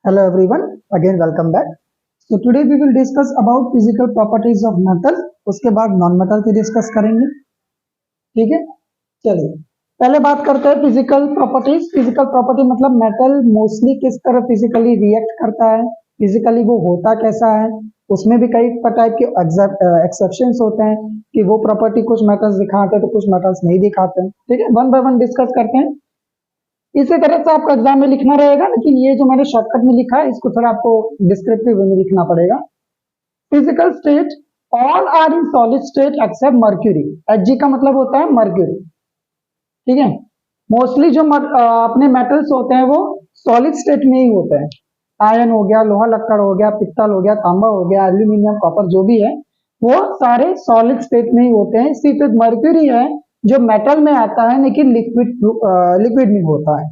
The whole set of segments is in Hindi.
Hello everyone, again welcome back. So today we will discuss about physical properties of metal. उसके बाद नॉन मेटल की डिस्कस करेंगे. ठीक है, चलिए पहले बात करते हैं फिजिकल प्रॉपर्टीज. फिजिकल प्रॉपर्टी मतलब मेटल मोस्टली किस तरह फिजिकली रिएक्ट करता है, फिजिकली वो होता कैसा है. उसमें भी कई टाइप के एक्सेप्शंस होते हैं कि वो प्रॉपर्टी कुछ मेटल्स दिखाते हैं तो कुछ मेटल्स नहीं दिखाते हैं. ठीक है, वन बाय वन डिस्कस करते हैं. इसी तरह से आपको एग्जाम में लिखना रहेगा, लेकिन ये जो मैंने शॉर्टकट में लिखा है इसको थोड़ा आपको डिस्क्रिप्टिव वे में लिखना पड़ेगा. Physical state, all are in solid state except mercury. Hg का मतलब होता है मर्क्यूरी. ठीक है, मोस्टली जो अपने मेटल्स होते हैं वो सॉलिड स्टेट में ही होते हैं. आयरन हो गया, लोहा लक्कड़ हो गया, पित्तल हो गया, तांबा हो गया, एल्यूमिनियम, कॉपर, जो भी है वो सारे सॉलिड स्टेट में ही होते हैं. सिर्फ मर्क्यूरी है जो मेटल में आता है लेकिन लिक्विड में होता है.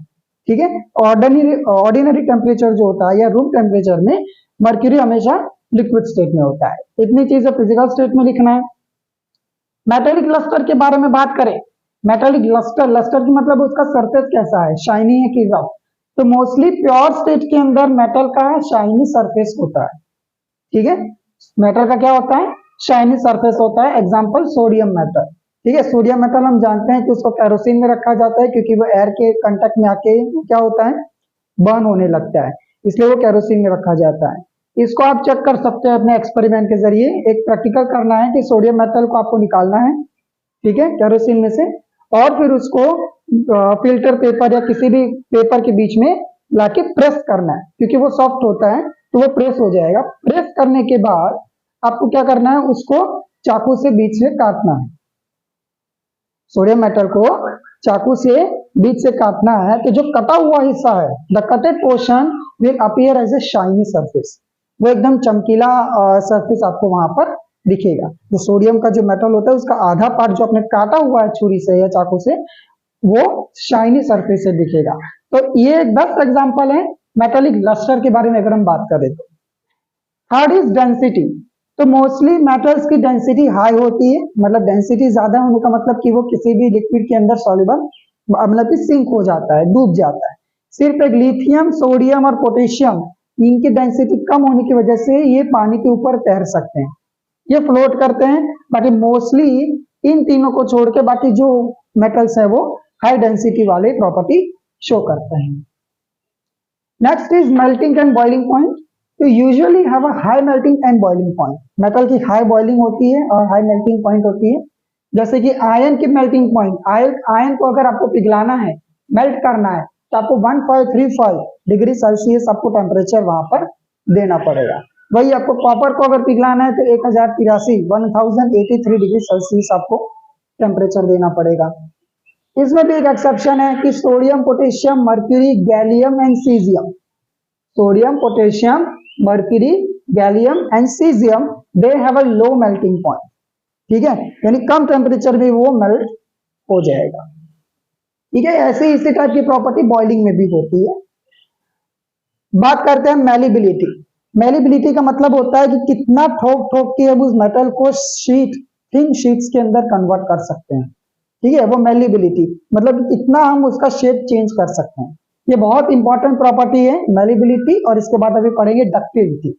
ठीक है, ऑर्डिनरी टेम्परेचर जो होता है या रूम टेम्परेचर में मर्क्यूरी हमेशा लिक्विड स्टेट में होता है. इतनी चीजें फिजिकल स्टेट में लिखना है. मेटेलिक लस्टर के बारे में बात करें. मेटेलिक लस्टर, लस्टर की मतलब उसका सरफेस कैसा है, शाइनी है कि रफ. तो मोस्टली प्योर स्टेट के अंदर मेटल का शाइनी सरफेस होता है. ठीक है, मेटल का क्या होता है, शाइनी सरफेस होता है. Example sodium metal. ठीक है, सोडियम मेटल हम जानते हैं कि उसको केरोसिन में रखा जाता है क्योंकि वो एयर के कांटेक्ट में आके क्या होता है, बर्न होने लगता है, इसलिए वो केरोसिन में रखा जाता है. इसको आप चेक कर सकते हैं अपने एक्सपेरिमेंट के जरिए. एक प्रैक्टिकल करना है कि सोडियम मेटल को आपको निकालना है, ठीक है, केरोसिन में से, और फिर उसको फिल्टर पेपर या किसी भी पेपर के बीच में लाके प्रेस करना है. क्योंकि वो सॉफ्ट होता है तो वो प्रेस हो जाएगा. प्रेस करने के बाद आपको क्या करना है, उसको चाकू से बीच से काटना है. सोडियम मेटल को चाकू से बीच से काटना है. तो जो कटा हुआ हिस्सा है, the cutted portion will appear as a shiny surface. वो एकदम चमकीला सरफेस आपको वहां पर दिखेगा. जो सोडियम का जो मेटल होता है उसका आधा पार्ट जो आपने काटा हुआ है छुरी से या चाकू से, वो शाइनी सरफेस से दिखेगा. तो ये 10 एग्जांपल है मेटेलिक लस्टर के बारे में अगर हम बात करें तो. Third is density. तो मोस्टली मेटल्स की डेंसिटी हाई होती है. मतलब डेंसिटी ज्यादा होने का मतलब कि वो किसी भी लिक्विड के अंदर सॉल्युबल मतलब कि सिंक हो जाता है, डूब जाता है. सिर्फ एक लिथियम, सोडियम और पोटेशियम, इनकी डेंसिटी कम होने की वजह से ये पानी के ऊपर तैर सकते हैं, ये फ्लोट करते हैं. बाकी मोस्टली इन तीनों को छोड़ के बाकी जो मेटल्स है वो हाई डेंसिटी वाले प्रॉपर्टी शो करते हैं. Next is melting and boiling point. तो usually have a high melting and boiling point. Metal की हाई बॉइलिंग होती है और हाई मेल्टिंग पॉइंट होती है. जैसे कि आयरन की मेल्टिंग पॉइंट, आयरन को अगर आपको पिघलाना है, मेल्ट करना है, तो आपको 1535 डिग्री सेल्सियस आपको टेम्परेचर वहां पर देना पड़ेगा. वही आपको कॉपर को अगर पिघलाना है तो 1083 डिग्री सेल्सियस आपको टेम्परेचर देना पड़ेगा. इसमें भी एक एक्सेप्शन है कि sodium, potassium, mercury, gallium and caesium. Sodium, potassium, mercury, gallium and caesium, they have a low melting point. ठीक है, यानी कम टेम्परेचर में वो मेल्ट हो जाएगा. ठीक है, ऐसे इसी टाइप की प्रॉपर्टी बॉइलिंग में भी होती है. बात करते हैं मेलिबिलिटी. मेलिबिलिटी का मतलब होता है कि कितना ठोक ठोक के हम उस मेटल को थिन शीट्स के अंदर कन्वर्ट कर सकते हैं. ठीक है, वो मेलिबिलिटी मतलब कितना हम उसका शेप चेंज कर सकते हैं. ये बहुत इंपॉर्टेंट प्रॉपर्टी है मेलिबिलिटी. और इसके बाद अभी पढ़ेंगे ductility.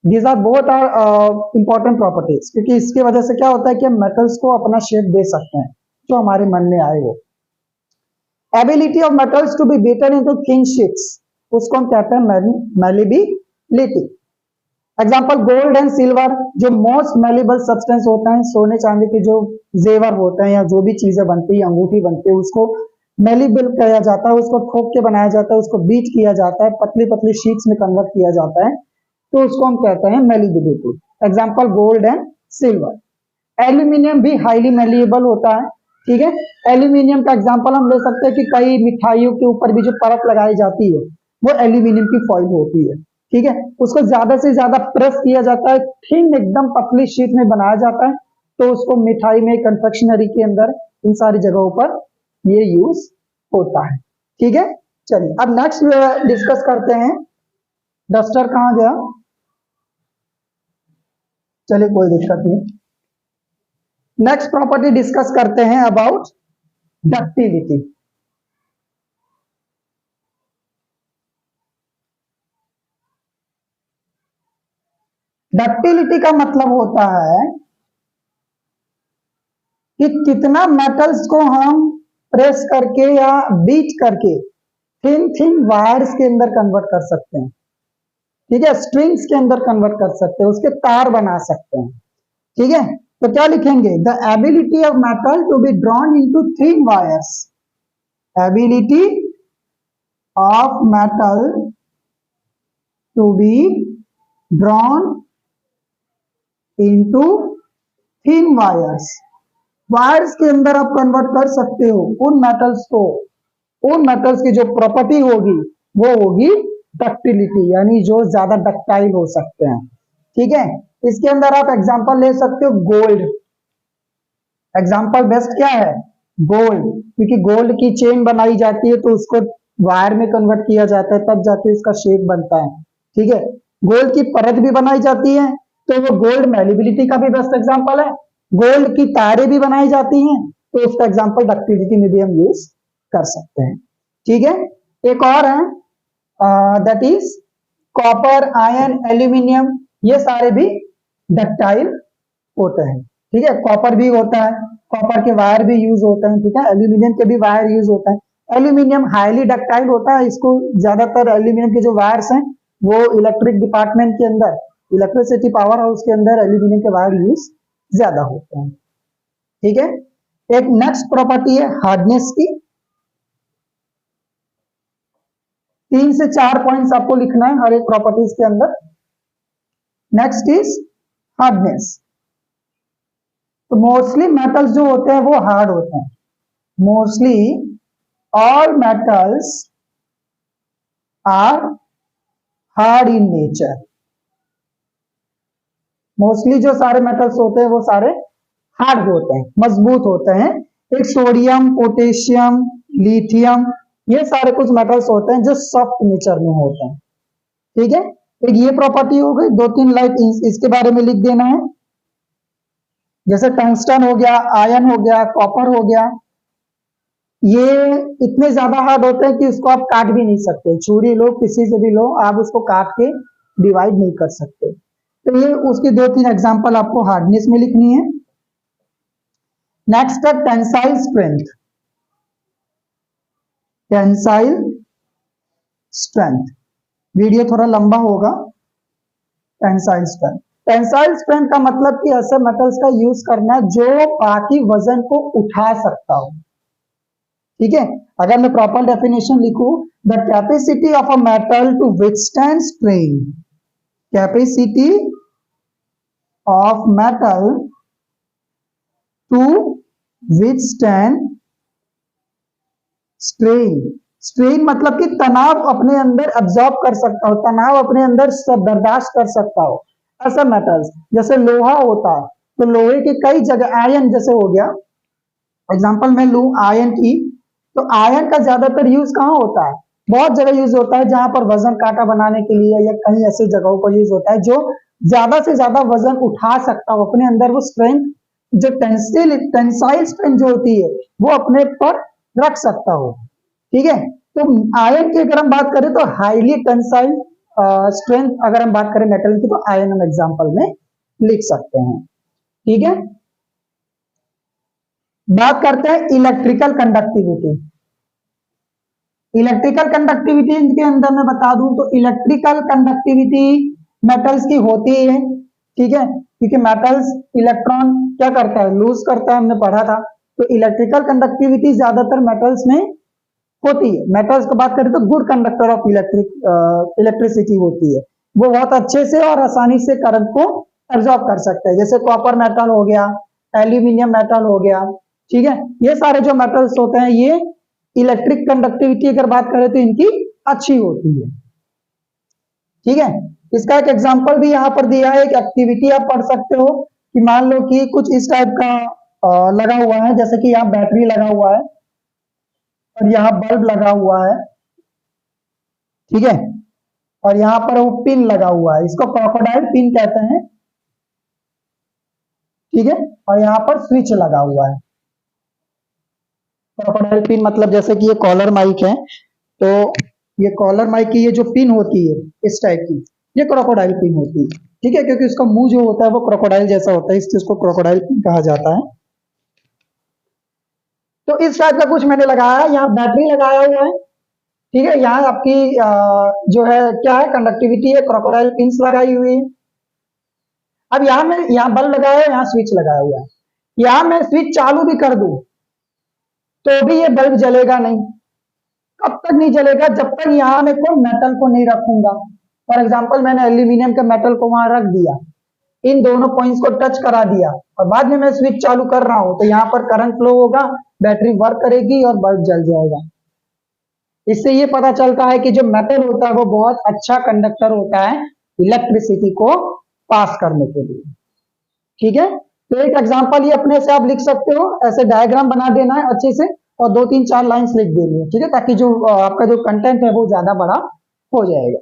These are both are important properties, क्योंकि इसकी वजह से क्या होता है कि हम मेटल्स को अपना शेप दे सकते हैं जो हमारे मन में आए. वो ability of metals to be beaten into thin sheets, उसको हम कहते हैं malleability. Example gold and silver, जो मोस्ट मेलेबल सब्सटेंस होता है, सोने चांदी के जो जेवर होते हैं या जो भी चीजें बनती है, अंगूठी बनती है, उसको मेलेबल कहा जाता है. उसको ठोक के बनाया जाता है, उसको बीट किया जाता है, पतली पतली शीट्स में कन्वर्ट किया जाता है, तो उसको हम कहते हैं malleability. Example gold and silver. Aluminium भी हाईली मेलेबल होता है. ठीक है, एल्यूमिनियम का एग्जाम्पल हम ले सकते हैं कि कई मिठाइयों के ऊपर भी जो परत लगाई जाती है वो एल्यूमिनियम की फॉइल होती है. ठीक है, उसको ज्यादा से ज्यादा प्रेस किया जाता है, थिन एकदम पतली शीट में बनाया जाता है, तो उसको मिठाई में, कंफेक्शनरी के अंदर, इन सारी जगहों पर ये यूज होता है. ठीक है, चलिए अब नेक्स्ट डिस्कस करते हैं. डस्टर कहां गया, चलिए कोई दिक्कत नहीं. नेक्स्ट प्रॉपर्टी डिस्कस करते हैं अबाउट डक्टिलिटी. डक्टिलिटी का मतलब होता है कि कितना मेटल्स को हम प्रेस करके या बीट करके थिन थिन वायर्स के अंदर कन्वर्ट कर सकते हैं, ठीक है, स्ट्रिंग्स के अंदर कन्वर्ट कर सकते हैं, उसके तार बना सकते हैं, ठीक है। तो क्या लिखेंगे, the ability of metal to be drawn into thin wires, ability of metal to be drawn into thin wires, wires के अंदर आप कन्वर्ट कर सकते हो उन मेटल्स को, उन मेटल्स की जो प्रॉपर्टी होगी वो होगी डक्टिलिटी, यानी जो ज्यादा डक्टाइल हो सकते हैं, ठीक है। इसके अंदर आप एग्जांपल ले सकते हो गोल्ड, एग्जांपल बेस्ट क्या है, गोल्ड, क्योंकि गोल्ड की चेन बनाई जाती है तो उसको वायर में कन्वर्ट किया जाता है, तब जाके उसका शेप बनता है, ठीक है। गोल्ड की परत भी बनाई जाती है तो वो गोल्ड मेलिबिलिटी का भी बेस्ट एग्जांपल है, गोल्ड की तारें भी बनाई जाती हैं तो उसका एग्जांपल डक्टिलिटी में भी हम यूज कर सकते हैं, ठीक है। एक और है that is copper, iron, aluminium, ये सारे भी डक्टाइल होते हैं, ठीक है। कॉपर भी होता है, कॉपर के वायर भी यूज होते हैं, ठीक है। एल्यूमिनियम के भी वायर यूज होता है, एल्यूमिनियम हाईली डक्टाइल होता है, इसको ज्यादातर एल्यूमिनियम के जो वायर्स हैं वो इलेक्ट्रिक डिपार्टमेंट के अंदर, इलेक्ट्रिसिटी पावर हाउस के अंदर एल्यूमिनियम के वायर यूज ज्यादा होते हैं, ठीक है। एक नेक्स्ट प्रॉपर्टी है हार्डनेस की, 3 से 4 पॉइंट्स आपको लिखना है हर एक प्रॉपर्टीज के अंदर। नेक्स्ट इज हार्डनेस, तो मोस्टली मेटल्स जो होते हैं वो हार्ड होते हैं, mostly all metals are hard in nature, mostly जो सारे मेटल्स होते हैं वो सारे हार्ड होते हैं, मजबूत होते हैं। एक सोडियम, पोटेशियम, लिथियम, ये सारे कुछ मेटल्स होते हैं जो सॉफ्ट नेचर में होते हैं, ठीक है। एक ये प्रॉपर्टी हो गई, 2-3 लाइन इसके बारे में लिख देना है, जैसे टंगस्टन हो गया, आयरन हो गया, कॉपर हो गया, ये इतने ज्यादा हार्ड होते हैं कि उसको आप काट भी नहीं सकते, छुरी लो किसी से भी लो आप उसको काट के डिवाइड नहीं कर सकते। तो ये उसकी 2-3 एग्जांपल आपको हार्डनेस में लिखनी है। नेक्स्ट है tensile strength, tensile strength, video थोड़ा लंबा होगा। टेंसाइल स्ट्रेंथ, टेंसाइल स्ट्रेंथ का मतलब कि ऐसे मेटल्स का यूज करना जो बाकी वजन को उठा सकता हो, ठीक है। अगर मैं प्रॉपर डेफिनेशन लिखूं, the capacity of a metal to withstand strain, capacity of metal to withstand strain, strain मतलब कि तनाव अपने अंदर एब्जॉर्ब कर सकता हो, तनाव अपने अंदर सब बर्दाश्त कर सकता हो, ऐसा मेटल्स। जैसे लोहा होता है तो लोहे के कई जगह, आयरन जैसे हो गया, एग्जांपल मैं लूं आयरन की, तो आयरन का ज्यादातर यूज कहाँ होता है, बहुत जगह यूज होता है जहां पर वजन कांटा बनाने के लिए या कहीं ऐसी जगहों पर यूज होता है जो ज्यादा से ज्यादा वजन उठा सकता हो, अपने अंदर वो स्ट्रेंथ, जो टेंसाइल स्ट्रेंथ जो होती है वो अपने पर रख सकता हो, ठीक है। तो आयरन की अगर हम बात करें तो हाईली टेंसाइल स्ट्रेंथ, अगर हम बात करें मेटल की तो आयरन हम एग्जांपल में लिख सकते हैं, ठीक है। बात करते हैं इलेक्ट्रिकल कंडक्टिविटी, इलेक्ट्रिकल कंडक्टिविटी के अंदर मैं बता दूं तो इलेक्ट्रिकल कंडक्टिविटी मेटल्स की होती है, ठीक है, क्योंकि मेटल्स इलेक्ट्रॉन क्या करता है, लूज करता है, हमने पढ़ा था। तो इलेक्ट्रिकल कंडक्टिविटी ज्यादातर मेटल्स में होती है। मेटल्स की बात करें तो गुड कंडक्टर ऑफ इलेक्ट्रिसिटी होती है, वो बहुत अच्छे से और आसानी से करंट को एब्जॉर्ब कर सकते हैं, जैसे कॉपर मेटल हो गया, एल्यूमिनियम मेटल हो गया, ठीक है। ये सारे जो मेटल्स होते हैं ये इलेक्ट्रिक कंडक्टिविटी अगर बात करें तो इनकी अच्छी होती है, ठीक है। इसका एक एग्जांपल भी यहाँ पर दिया है, एक एक्टिविटी आप पढ़ सकते हो कि मान लो कि कुछ इस टाइप का लगा हुआ है, जैसे कि यहाँ बैटरी लगा हुआ है और यहाँ बल्ब लगा हुआ है, ठीक है, और यहाँ पर वो पिन लगा हुआ है, इसको क्रोकोडाइल पिन कहते हैं, ठीक है, और यहाँ पर स्विच लगा हुआ है। क्रोकोडाइल पिन मतलब जैसे कि ये कॉलर माइक है, तो ये कॉलर माइक की ये जो पिन होती है इस टाइप की, ये क्रोकोडाइल पिन होती है, ठीक है, क्योंकि उसका मुंह जो होता है वो क्रोकोडाइल जैसा होता है, इस चीज को क्रोकोडाइल पिन कहा जाता है। तो इस टाइप का कुछ मैंने लगाया है, यहाँ बैटरी लगाया हुआ है, ठीक है, यहाँ आपकी जो है क्या है, कंडक्टिविटी है, क्रोकोडाइल पिंस लगाई हुई है। अब यहाँ मैं यहाँ बल्ब लगाया है, यहाँ स्विच लगाया हुआ है, यहाँ मैं स्विच चालू भी कर दूं तो भी ये बल्ब जलेगा नहीं। कब तक नहीं जलेगा? जब तक यहाँ मैं कोई मेटल को नहीं रखूंगा। फॉर एग्जाम्पल मैंने एल्यूमिनियम के मेटल को वहां रख दिया, इन दोनों पॉइंट्स को टच करा दिया और बाद में मैं स्विच चालू कर रहा हूं तो यहाँ पर करंट फ्लो होगा, बैटरी वर्क करेगी और बल्ब जल जाएगा। इससे ये पता चलता है कि जो मेटल होता है वो बहुत अच्छा कंडक्टर होता है इलेक्ट्रिसिटी को पास करने के लिए, ठीक है। तो एक एग्जांपल ये अपने से आप लिख सकते हो, ऐसे डायग्राम बना देना है अच्छे से और 2 3 4 लाइंस लिख देनी है, ठीक है, ताकि जो आपका जो कंटेंट है वो ज्यादा बड़ा हो जाएगा।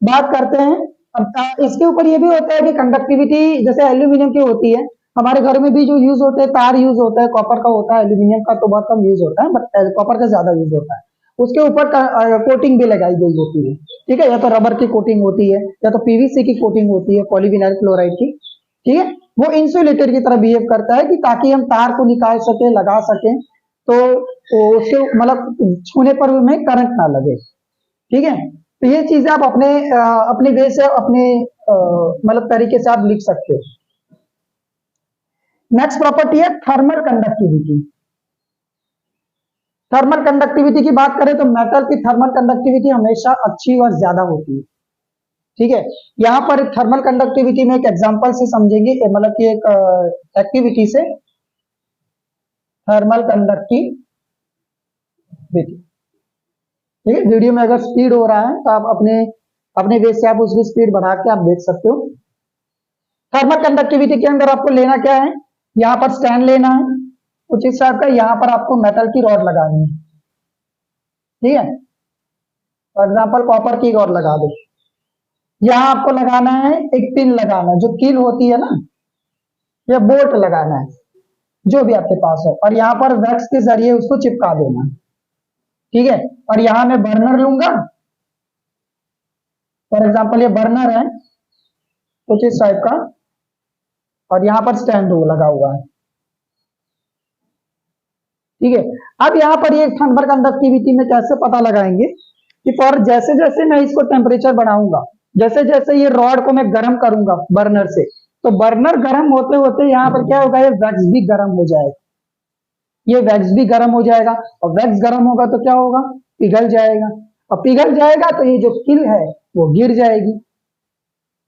बात करते हैं अब इसके ऊपर ये भी होता है कि कंडक्टिविटी जैसे एल्यूमिनियम की होती है, हमारे घर में भी जो यूज होते हैं तार यूज होता है, कॉपर का होता है, एल्यूमिनियम का तो बहुत कम यूज होता है, बट कॉपर का ज्यादा यूज होता है। उसके ऊपर कोटिंग भी लगाई गई होती है, ठीक है, या तो रबर की कोटिंग होती है या तो पीवीसी की कोटिंग होती है, पॉलीविनाइल क्लोराइड की, ठीक है। वो इंसुलेटर की तरह बिहेव करता है कि ताकि हम तार को निकाल सके, लगा सके, तो उसके मतलब छूने पर हमें करंट ना लगे, ठीक है। तो ये चीजें आप अपने वे से अपने मतलब तरीके से आप लिख सकते हो। नेक्स्ट प्रॉपर्टी है थर्मल कंडक्टिविटी। थर्मल कंडक्टिविटी की बात करें तो मेटल की थर्मल कंडक्टिविटी हमेशा अच्छी और ज्यादा होती है, ठीक है। यहाँ पर थर्मल कंडक्टिविटी में एक एग्जांपल से समझेंगे, मतलब कि एक एक्टिविटी से, थर्मल कंडक्टिविटी, ठीक है। वीडियो में अगर स्पीड हो रहा है तो आप अपने अपने बेस से आप उसकी स्पीड बढ़ा के आप देख सकते हो। थर्मल कंडक्टिविटी के अंदर आपको लेना क्या है, यहाँ पर स्टैंड लेना है कुछ इस टाइप का, यहाँ पर आपको मेटल की रॉड लगानी है, ठीक है। फॉर एग्जाम्पल कॉपर की रॉड लगा दो, यहाँ आपको लगाना है एक पिन लगाना है, जो कील होती है ना, या बोल्ट लगाना है, जो भी आपके पास हो, और यहाँ पर वैक्स के जरिए उसको चिपका देना है, ठीक है। और यहाँ मैं बर्नर लूंगा, फॉर एग्जाम्पल ये बर्नर है कुछ इस टाइप का, और यहाँ पर स्टैंड लगा हुआ है, ठीक है। अब यहाँ पर ये थर्मल कंडक्टिविटी में कैसे पता लगाएंगे कि फॉर जैसे जैसे मैं इसको टेम्परेचर बढ़ाऊंगा, जैसे जैसे ये रॉड को मैं गर्म करूंगा बर्नर से, तो बर्नर गर्म होते होते यहाँ पर क्या होगा, ये वैक्स भी गर्म हो जाएगा, ये वैक्स भी गर्म हो जाएगा, और वैक्स गर्म होगा तो क्या होगा, पिघल जाएगा, और पिघल जाएगा तो ये जो किल है वो गिर जाएगी,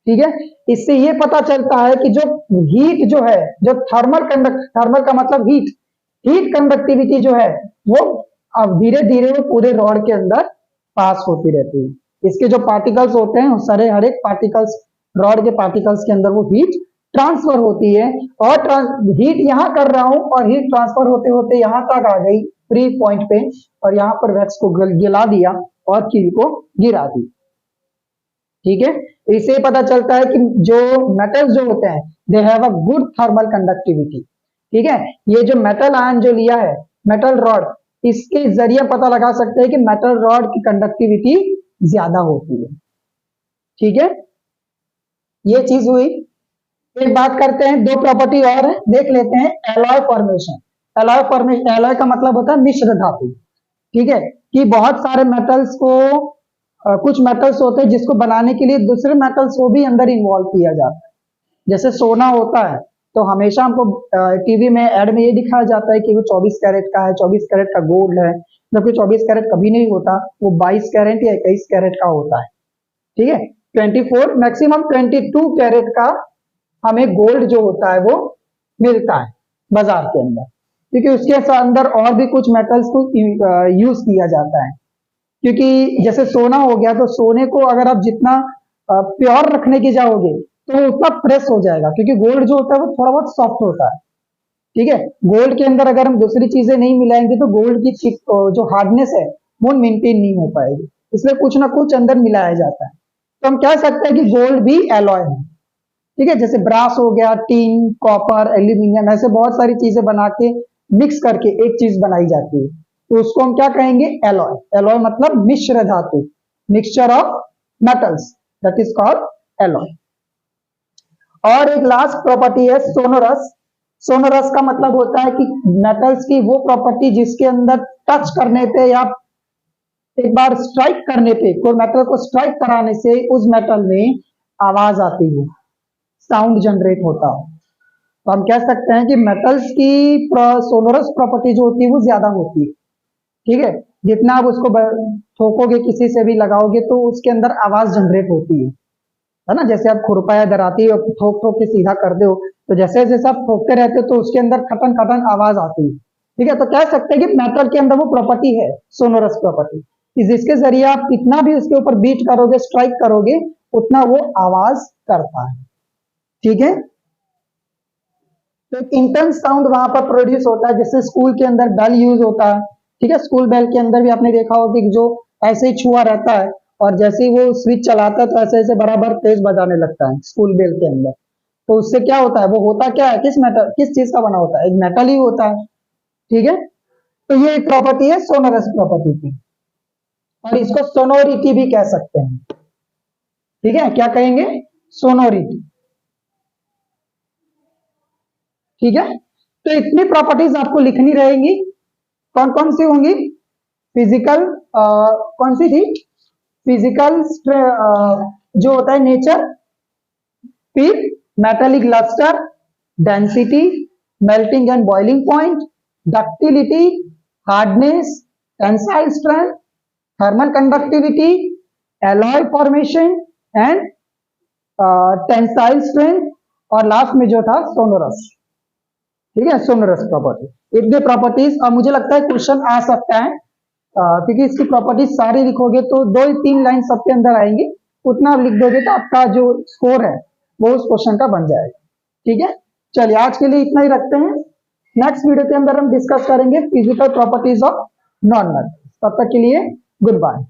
ठीक है। इससे ये पता चलता है कि जो हीट जो है, जो थर्मल का मतलब हीट कंडक्टिविटी जो है वो अब धीरे धीरे वो पूरे रॉड के अंदर पास होती रहती है। इसके जो पार्टिकल्स होते हैं सारे, हर एक पार्टिकल्स, रॉड के पार्टिकल्स के अंदर वो हीट ट्रांसफर होती है, और हीट यहाँ कर रहा हूं और हीट ट्रांसफर होते होते यहाँ तक आ गई फ्री पॉइंट पे, और यहाँ पर वैक्स को गिला दिया और कील को गिरा दी, ठीक है। इससे पता चलता है कि जो मेटल्स जो होते हैं they have a good thermal conductivity, ठीक है। ये जो मेटल आयन जो लिया है, मेटल रॉड, इसके जरिए पता लगा सकते हैं कि मेटल रॉड की कंडक्टिविटी ज्यादा होती है, ठीक है। ये चीज हुई। एक बात करते हैं, दो प्रॉपर्टी और है, देख लेते हैं। एलॉय फॉर्मेशन, एलॉय का मतलब होता है मिश्र धातु, ठीक है, कि बहुत सारे मेटल्स को कुछ मेटल्स होते हैं जिसको बनाने के लिए दूसरे मेटल्स को भी अंदर इन्वॉल्व किया जाता है। जैसे सोना होता है तो हमेशा हमको टीवी में एड में ये दिखाया जाता है कि वो 24 कैरेट का है, 24 कैरेट का गोल्ड है, जबकि 24 कैरेट कभी नहीं होता, वो 22 कैरेट या 21 कैरेट का होता है, ठीक है। 24 मैक्सिमम 22 कैरेट का हमें गोल्ड जो होता है वो मिलता है बाजार के अंदर, क्योंकि उसके अंदर और भी कुछ मेटल्स को यूज किया जाता है। क्योंकि जैसे सोना हो गया तो सोने को अगर आप जितना प्योर रखने की जाओगे तो उतना प्रेस हो जाएगा, क्योंकि गोल्ड जो होता है वो थोड़ा बहुत सॉफ्ट होता है, ठीक है। गोल्ड के अंदर अगर हम दूसरी चीजें नहीं मिलाएंगे तो गोल्ड की जो हार्डनेस है वो मेंटेन नहीं हो पाएगी, इसलिए कुछ ना कुछ अंदर मिलाया जाता है। तो हम कह सकते हैं कि गोल्ड भी एलॉय है, ठीक है। जैसे ब्रास हो गया, टीन, कॉपर, एल्यूमिनियम, ऐसे बहुत सारी चीजें बना के मिक्स करके एक चीज बनाई जाती है, तो उसको हम क्या कहेंगे, एलॉय। एलॉय मतलब मिश्र धातु, mixture of metals, that is called alloy. और एक लास्ट प्रॉपर्टी है सोनोरस। सोनोरस का मतलब होता है कि मेटल्स की वो प्रॉपर्टी जिसके अंदर टच करने पे या एक बार स्ट्राइक करने पे, कोई मेटल को स्ट्राइक कराने से उस मेटल में आवाज आती है, साउंड जनरेट होता है। तो हम कह सकते हैं कि मेटल्स की सोनोरस प्रॉपर्टी जो होती है वो ज्यादा होती है। ठीक है, जितना आप उसको ठोकोगे, किसी से भी लगाओगे तो उसके अंदर आवाज जनरेट होती है ना। जैसे आप खुरपा या दराती ठोक ठोक के सीधा कर दो, तो जैसे जैसे आप ठोकते रहते हो तो उसके अंदर खटन खटन आवाज आती है। ठीक है, तो कह सकते हैं कि मेटल के अंदर वो प्रॉपर्टी है सोनोरस प्रॉपर्टी, जिसके जरिए आप कितना भी उसके ऊपर बीट करोगे, स्ट्राइक करोगे, उतना वो आवाज करता है। ठीक है, तो एक इंटेंस साउंड वहां पर प्रोड्यूस होता है, जैसे स्कूल के अंदर बेल यूज होता है। ठीक है, स्कूल बेल के अंदर भी आपने देखा होगा कि जो ऐसे ही छुआ रहता है और जैसे ही वो स्विच चलाता है तो ऐसे ऐसे बराबर तेज बजाने लगता है स्कूल बेल के अंदर। तो उससे क्या होता है, वो होता क्या है, किस मेटल, किस चीज का बना होता है, एक मेटल ही होता है। ठीक है, तो ये एक प्रॉपर्टी है सोनोरस प्रॉपर्टी की, और इसको सोनोरिटी भी कह सकते हैं। ठीक है, क्या कहेंगे, सोनोरिटी। ठीक है, तो इतनी प्रॉपर्टीज आपको लिखनी रहेंगी। कौन कौन सी होंगी, फिजिकल, कौन सी थी, फिजिकल जो होता है नेचर, फिर metallic lustre, density, melting and boiling point, ductility, hardness, tensile strength, thermal conductivity, alloy formation and tensile strength, और लास्ट में जो था सोनोरस। ठीक है, सोनोरस प्रॉपर्टी, इतने प्रॉपर्टीज। और मुझे लगता है क्वेश्चन आ सकता है, क्योंकि इसकी प्रॉपर्टीज सारी लिखोगे तो 2-3 लाइन सबके अंदर आएंगी, उतना आप लिख दोगे तो आपका जो स्कोर है वो उस क्वेश्चन का बन जाएगा। ठीक है, चलिए आज के लिए इतना ही रखते हैं। नेक्स्ट वीडियो के अंदर हम डिस्कस करेंगे physical properties of non metal. तब तक के लिए गुड बाय।